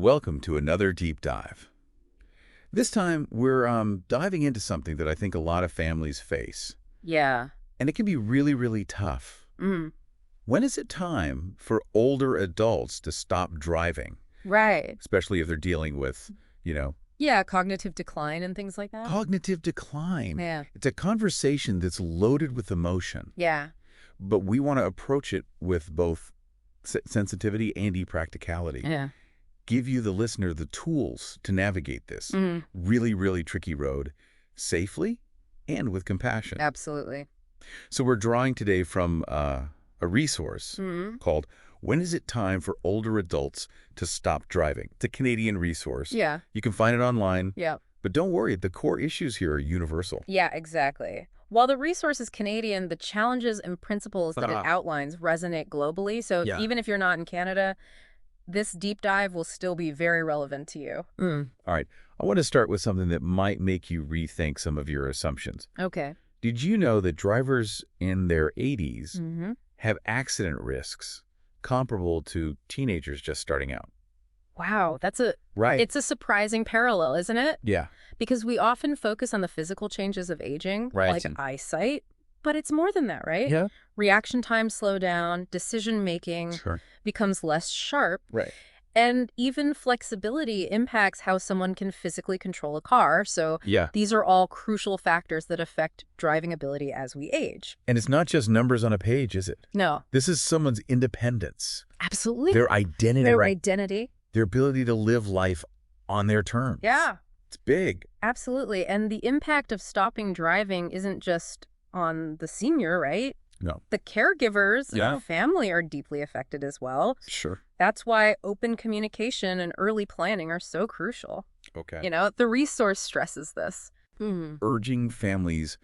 Welcome to another deep dive. This time, we're diving into something that I think a lot of families face, Yeah. and it can be really, really tough. Mm. When is it time for older adults to stop driving, Right. especially if they're dealing with, you know, Yeah, cognitive decline and things like that. cognitive decline? Yeah. It's a conversation that's loaded with emotion, Yeah. but we want to approach it with both sensitivity and practicality. Yeah. Give you, the listener, the tools to navigate this Mm. really, really tricky road safely and with compassion. Absolutely. So we're drawing today from a resource Mm. called When Is It Time for Older Adults to Stop Driving? It's a Canadian resource. Yeah. You can find it online, Yeah. but don't worry, the core issues here are universal. Yeah, exactly. While the resource is Canadian, the challenges and principles that it outlines resonate globally. So Yeah. even if you're not in Canada, this deep dive will still be very relevant to you. All right, I want to start with something that might make you rethink some of your assumptions. Okay. Did you know that drivers in their 80s Mm-hmm. have accident risks comparable to teenagers just starting out? Wow, Right. it's a surprising parallel, isn't it? Yeah. Because we often focus on the physical changes of aging, Right. like eyesight, but it's more than that, right? Yeah. Reaction times slow down, decision-making Sure. becomes less sharp, Right. and even flexibility impacts how someone can physically control a car. So Yeah. these are all crucial factors that affect driving ability as we age. And it's not just numbers on a page, is it? No, This is someone's independence, absolutely. their identity, Their right? identity. Their ability to live life on their terms. Yeah, It's big. absolutely. And the impact of stopping driving isn't just on the senior, right? No. The caregivers Yeah. and family are deeply affected as well. Sure. That's why open communication and early planning are so crucial. Okay. The resource stresses this. Urging families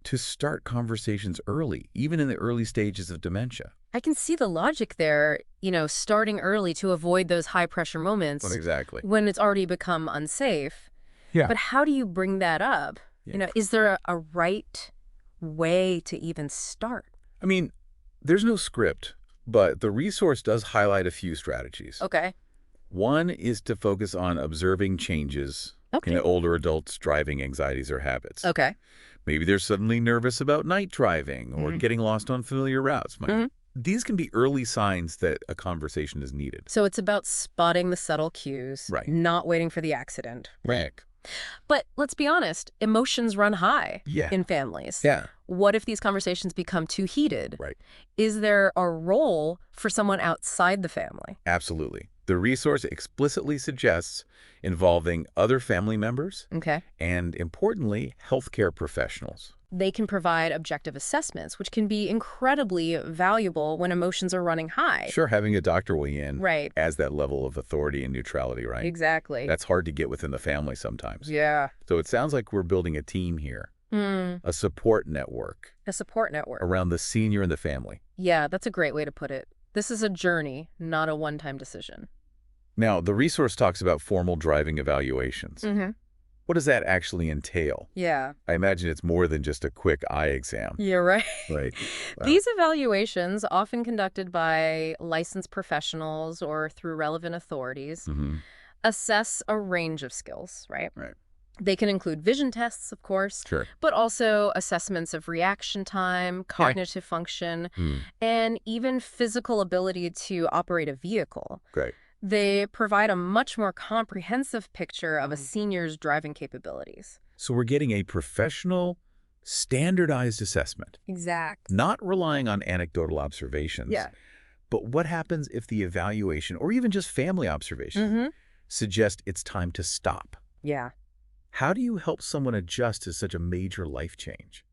to start conversations early, even in the early stages of dementia. I can see the logic there, starting early to avoid those high-pressure moments Well, exactly. when it's already become unsafe. Yeah. But how do you bring that up? Yeah. Is there a right way to even start? I mean, there's no script, but the resource does highlight a few strategies. Okay. One is to focus on observing changes Okay. in older adults' driving anxieties or habits. Okay. Maybe they're suddenly nervous about night driving or getting lost on familiar routes. These can be early signs that a conversation is needed. So it's about spotting the subtle cues, Right. not waiting for the accident. Right. But let's be honest, emotions run high Yeah. in families. Yeah. What if these conversations become too heated? Right. Is there a role for someone outside the family? Absolutely. The resource explicitly suggests involving other family members Okay. and, importantly, healthcare professionals. They can provide objective assessments, which can be incredibly valuable when emotions are running high. Sure, having a doctor weigh in Right. as that level of authority and neutrality, right? Exactly. That's hard to get within the family sometimes. Yeah. So it sounds like we're building a team here, a support network A support network. around the senior and the family. Yeah, that's a great way to put it. This is a journey, not a one-time decision. Now, the resource talks about formal driving evaluations. What does that actually entail? Yeah. I imagine it's more than just a quick eye exam. You're right. Right. Wow. These evaluations, often conducted by licensed professionals or through relevant authorities, assess a range of skills, right? Right. They can include vision tests, of course, Sure. but also assessments of reaction time, cognitive function, and even physical ability to operate a vehicle. Great. They provide a much more comprehensive picture of a senior's driving capabilities. So we're getting a professional, standardized assessment, Exact. not relying on anecdotal observations. Yeah. But what happens if the evaluation, or even just family observation, suggest it's time to stop? Yeah. How do you help someone adjust to such a major life change?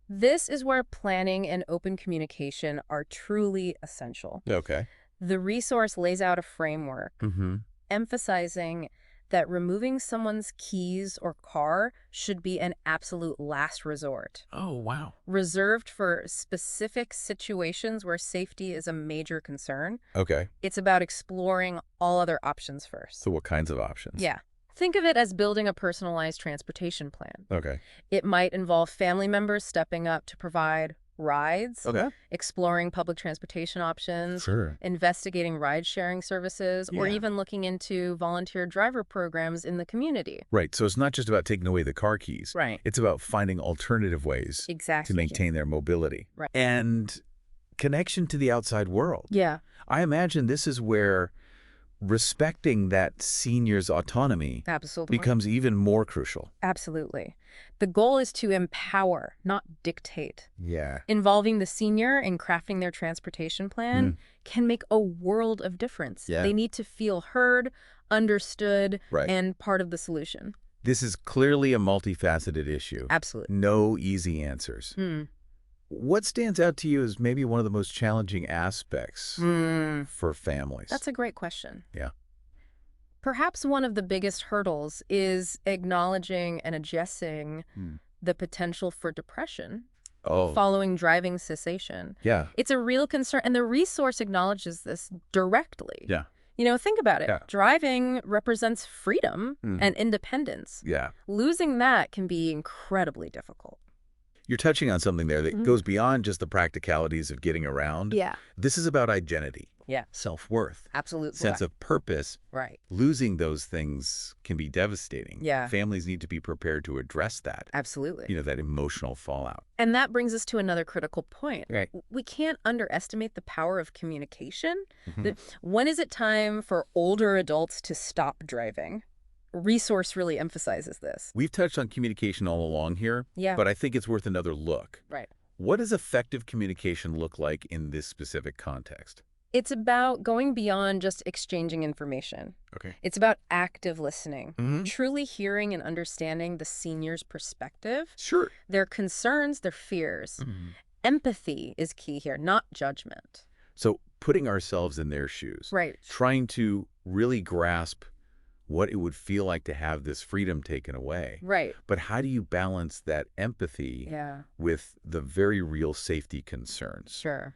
This is where planning and open communication are truly essential. Okay. The resource lays out a framework, emphasizing that removing someone's keys or car should be an absolute last resort, Oh, wow. reserved for specific situations where safety is a major concern. Okay. It's about exploring all other options first. So what kinds of options? Yeah. Think of it as building a personalized transportation plan. Okay. It might involve family members stepping up to provide rides, Okay. exploring public transportation options, Sure. investigating ride-sharing services, or Yeah. even looking into volunteer driver programs in the community. Right. So it's not just about taking away the car keys. Right. It's about finding alternative ways to Exactly. maintain their mobility. Right. And connection to the outside world. Yeah. I imagine this is where respecting that senior's autonomy Absolutely. becomes even more crucial. Absolutely. The goal is to empower, not dictate. Yeah. Involving the senior in crafting their transportation plan can make a world of difference. Yeah. They need to feel heard, understood, Right. and part of the solution. This is clearly a multifaceted issue. Absolutely. No easy answers. What stands out to you as maybe one of the most challenging aspects for families? That's a great question. Yeah. Perhaps one of the biggest hurdles is acknowledging and addressing the potential for depression following driving cessation. Yeah. It's a real concern, and the resource acknowledges this directly. Yeah. You know, think about it. Yeah. Driving represents freedom and independence. Yeah. Losing that can be incredibly difficult. You're touching on something there that goes beyond just the practicalities of getting around. Yeah. This is about identity. Yeah. Self-worth. Absolutely. Sense of purpose. Right. Losing those things can be devastating. Yeah. Families need to be prepared to address that. Absolutely. You know, that emotional fallout. And that brings us to another critical point. Right. We can't underestimate the power of communication. When is it time for older adults to stop driving? Resource really emphasizes this. We've touched on communication all along here, Yeah. but I think it's worth another look. Right. What does effective communication look like in this specific context? It's about going beyond just exchanging information. Okay. It's about active listening, truly hearing and understanding the senior's perspective, Sure. their concerns, their fears. Empathy is key here, not judgment. So putting ourselves in their shoes. Right. Trying to really grasp what it would feel like to have this freedom taken away. Right. But how do you balance that empathy with the very real safety concerns? Sure.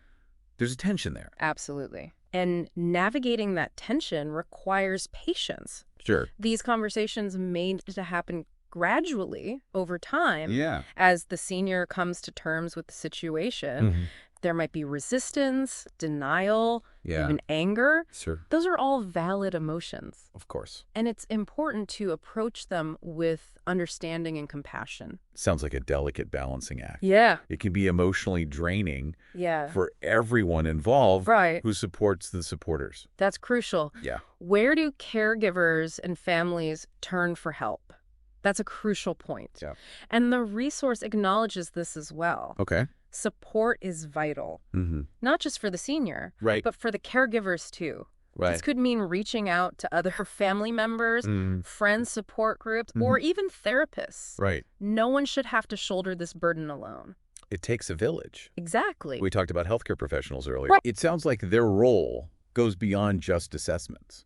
There's a tension there. Absolutely. And navigating that tension requires patience. Sure. These conversations may need to happen gradually over time Yeah. as the senior comes to terms with the situation. There might be resistance, denial, even anger. Sure. Those are all valid emotions. Of course. And it's important to approach them with understanding and compassion. Sounds like a delicate balancing act. Yeah. It can be emotionally draining Yeah. for everyone involved Right. who supports the supporters. That's crucial. Yeah. Where do caregivers and families turn for help? That's a crucial point. Yeah. And the resource acknowledges this as well. Okay. Support is vital, not just for the senior, Right. but for the caregivers too. Right. This could mean reaching out to other family members, friends support groups, or even therapists. Right. No one should have to shoulder this burden alone. It takes a village. Exactly. We talked about healthcare professionals earlier. Right. It sounds like their role goes beyond just assessments.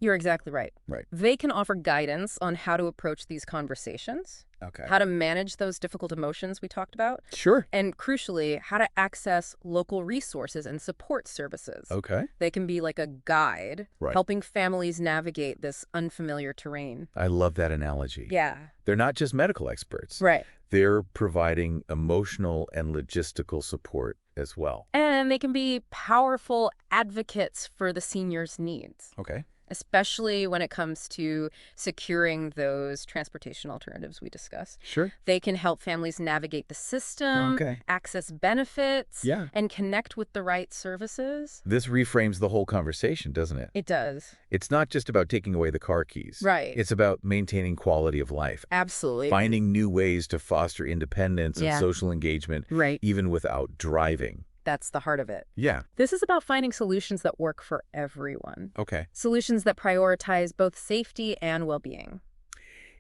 You're exactly right. Right. They can offer guidance on how to approach these conversations, Okay. how to manage those difficult emotions we talked about, Sure. and crucially, how to access local resources and support services. Okay. They can be like a guide, Right. helping families navigate this unfamiliar terrain. I love that analogy. Yeah. They're not just medical experts. Right. They're providing emotional and logistical support as well. And they can be powerful advocates for the senior's needs, Okay. especially when it comes to securing those transportation alternatives we discussed. Sure. They can help families navigate the system, Okay. access benefits, Yeah. and connect with the right services. This reframes the whole conversation, doesn't it? It does. It's not just about taking away the car keys. Right. It's about maintaining quality of life, Absolutely. finding new ways to foster independence and Yeah. social engagement, Right. even without driving. That's the heart of it. Yeah. This is about finding solutions that work for everyone. Okay. Solutions that prioritize both safety and well-being.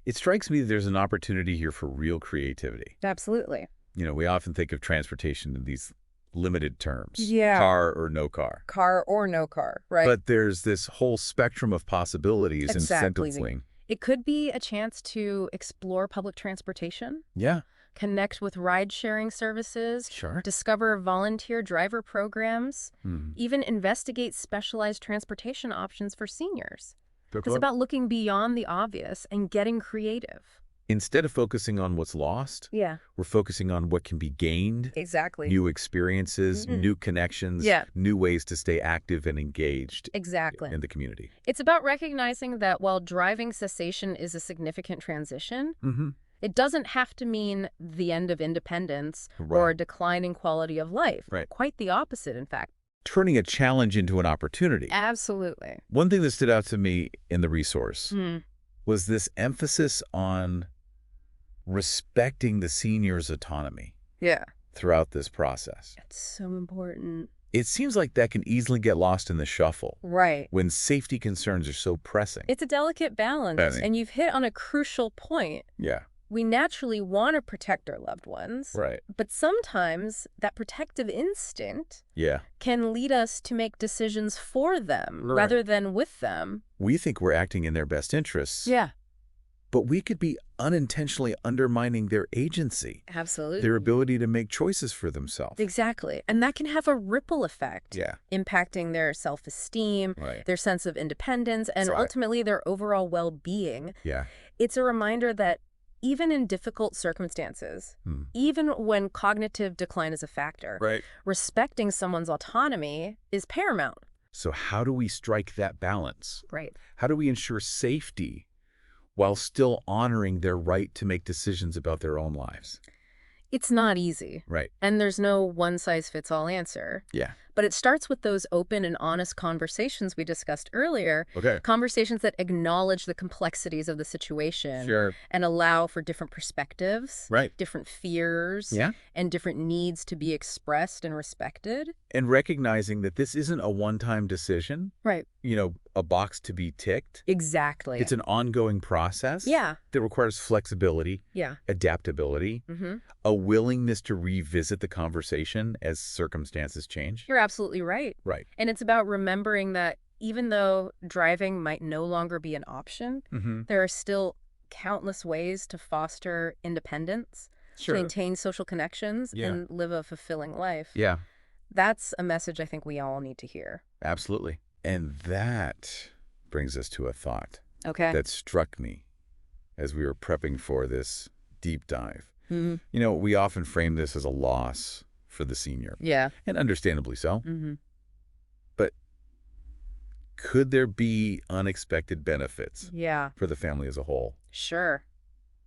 It strikes me that there's an opportunity here for real creativity. Absolutely. You know, we often think of transportation in these limited terms. Yeah. Car or no car. Car or no car, right? But there's this whole spectrum of possibilities Exactly. in sentencing. It could be a chance to explore public transportation, Yeah. connect with ride-sharing services, Sure. discover volunteer driver programs, Mhm. even investigate specialized transportation options for seniors. Good It's call. about looking beyond the obvious and getting creative. Instead of focusing on what's lost, Yeah. we're focusing on what can be gained, Exactly. new experiences, new connections, new ways to stay active and engaged Exactly. in the community. It's about recognizing that while driving cessation is a significant transition, it doesn't have to mean the end of independence or a decline in quality of life. Right. Quite the opposite, in fact. Turning a challenge into an opportunity. Absolutely. One thing that stood out to me in the resource was this emphasis on respecting the senior's autonomy throughout this process. That's so important. It seems like that can easily get lost in the shuffle. Right. When safety concerns are so pressing. It's a delicate balance, and you've hit on a crucial point. Yeah. We naturally want to protect our loved ones. Right. But sometimes that protective instinct can lead us to make decisions for them rather than with them. We think we're acting in their best interests. Yeah. But we could be unintentionally undermining their agency. Absolutely. Their ability to make choices for themselves. Exactly. And that can have a ripple effect. Yeah. Impacting their self-esteem, their sense of independence, and ultimately their overall well-being. Yeah. It's a reminder that even in difficult circumstances, even when cognitive decline is a factor, respecting someone's autonomy is paramount. So how do we strike that balance? Right. How do we ensure safety while still honoring their right to make decisions about their own lives? It's not easy. Right. And there's no one-size-fits-all answer. Yeah. But it starts with those open and honest conversations we discussed earlier. Okay. Conversations that acknowledge the complexities of the situation and allow for different perspectives, different fears, and different needs to be expressed and respected. And recognizing that this isn't a one-time decision. Right. You know, a box to be ticked. Exactly. It's an ongoing process. Yeah. That requires flexibility. Yeah. Adaptability. A willingness to revisit the conversation as circumstances change. You're absolutely right. Right. And it's about remembering that even though driving might no longer be an option, there are still countless ways to foster independence, to maintain social connections, and live a fulfilling life. Yeah. That's a message I think we all need to hear. Absolutely. And that brings us to a thought that struck me as we were prepping for this deep dive. You know, we often frame this as a loss for the senior. Yeah. And understandably so. But could there be unexpected benefits for the family as a whole? Sure.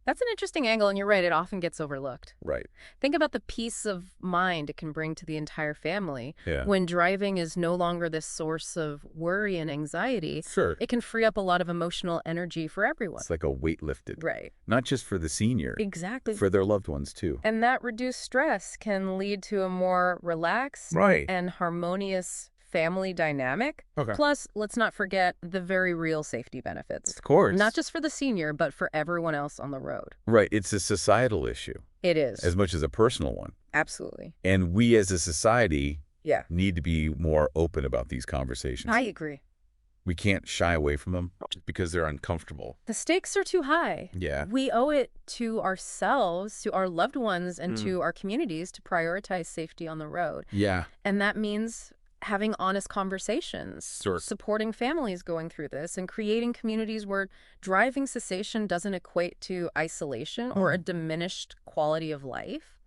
That's an interesting angle, and you're right, it often gets overlooked. Right. Think about the peace of mind it can bring to the entire family. Yeah. When driving is no longer this source of worry and anxiety, It can free up a lot of emotional energy for everyone. It's like a weight lifted. Right. Not just for the senior. Exactly. For their loved ones, too. And that reduced stress can lead to a more relaxed and harmonious family dynamic. Plus, let's not forget the very real safety benefits. Of course. Not just for the senior, but for everyone else on the road. Right. It's a societal issue. It is. As much as a personal one. Absolutely. And we as a society need to be more open about these conversations. I agree. We can't shy away from them just because they're uncomfortable. The stakes are too high. Yeah. We owe it to ourselves, to our loved ones, and to our communities to prioritize safety on the road. Yeah. And that means having honest conversations, supporting families going through this, and creating communities where driving cessation doesn't equate to isolation or a diminished quality of life.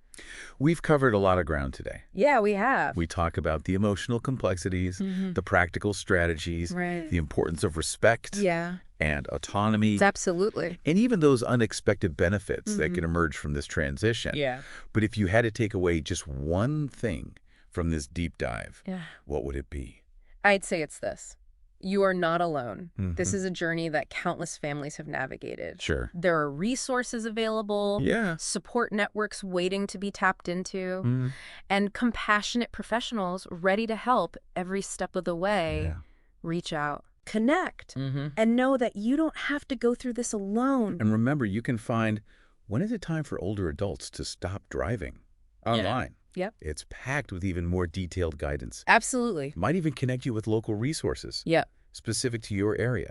We've covered a lot of ground today. Yeah, we have. We talk about the emotional complexities, the practical strategies, the importance of respect and autonomy. Absolutely. And even those unexpected benefits that can emerge from this transition. Yeah. But if you had to take away just one thing from this deep dive, what would it be? I'd say it's this. You are not alone. This is a journey that countless families have navigated. There are resources available, support networks waiting to be tapped into, and compassionate professionals ready to help every step of the way. Reach out, connect, and know that you don't have to go through this alone. And remember, you can find When Is It Time for Older Adults to Stop Driving online. Yep. It's packed with even more detailed guidance. Absolutely. Might even connect you with local resources. Yep. Specific to your area.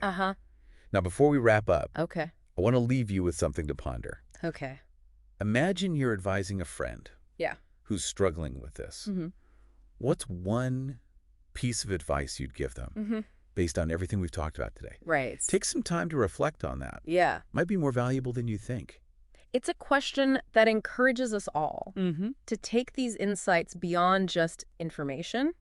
Now, before we wrap up, I want to leave you with something to ponder. Imagine you're advising a friend who's struggling with this. What's one piece of advice you'd give them based on everything we've talked about today? Right. Take some time to reflect on that. Yeah. Might be more valuable than you think. It's a question that encourages us all to take these insights beyond just information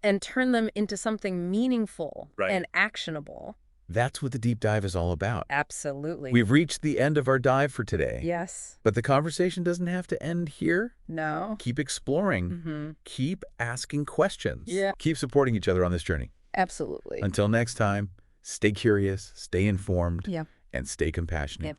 and turn them into something meaningful and actionable. That's what the deep dive is all about. Absolutely. We've reached the end of our dive for today. Yes. But the conversation doesn't have to end here. No. Keep exploring. Keep asking questions. Keep supporting each other on this journey. Absolutely. Until next time, stay curious, stay informed, and stay compassionate.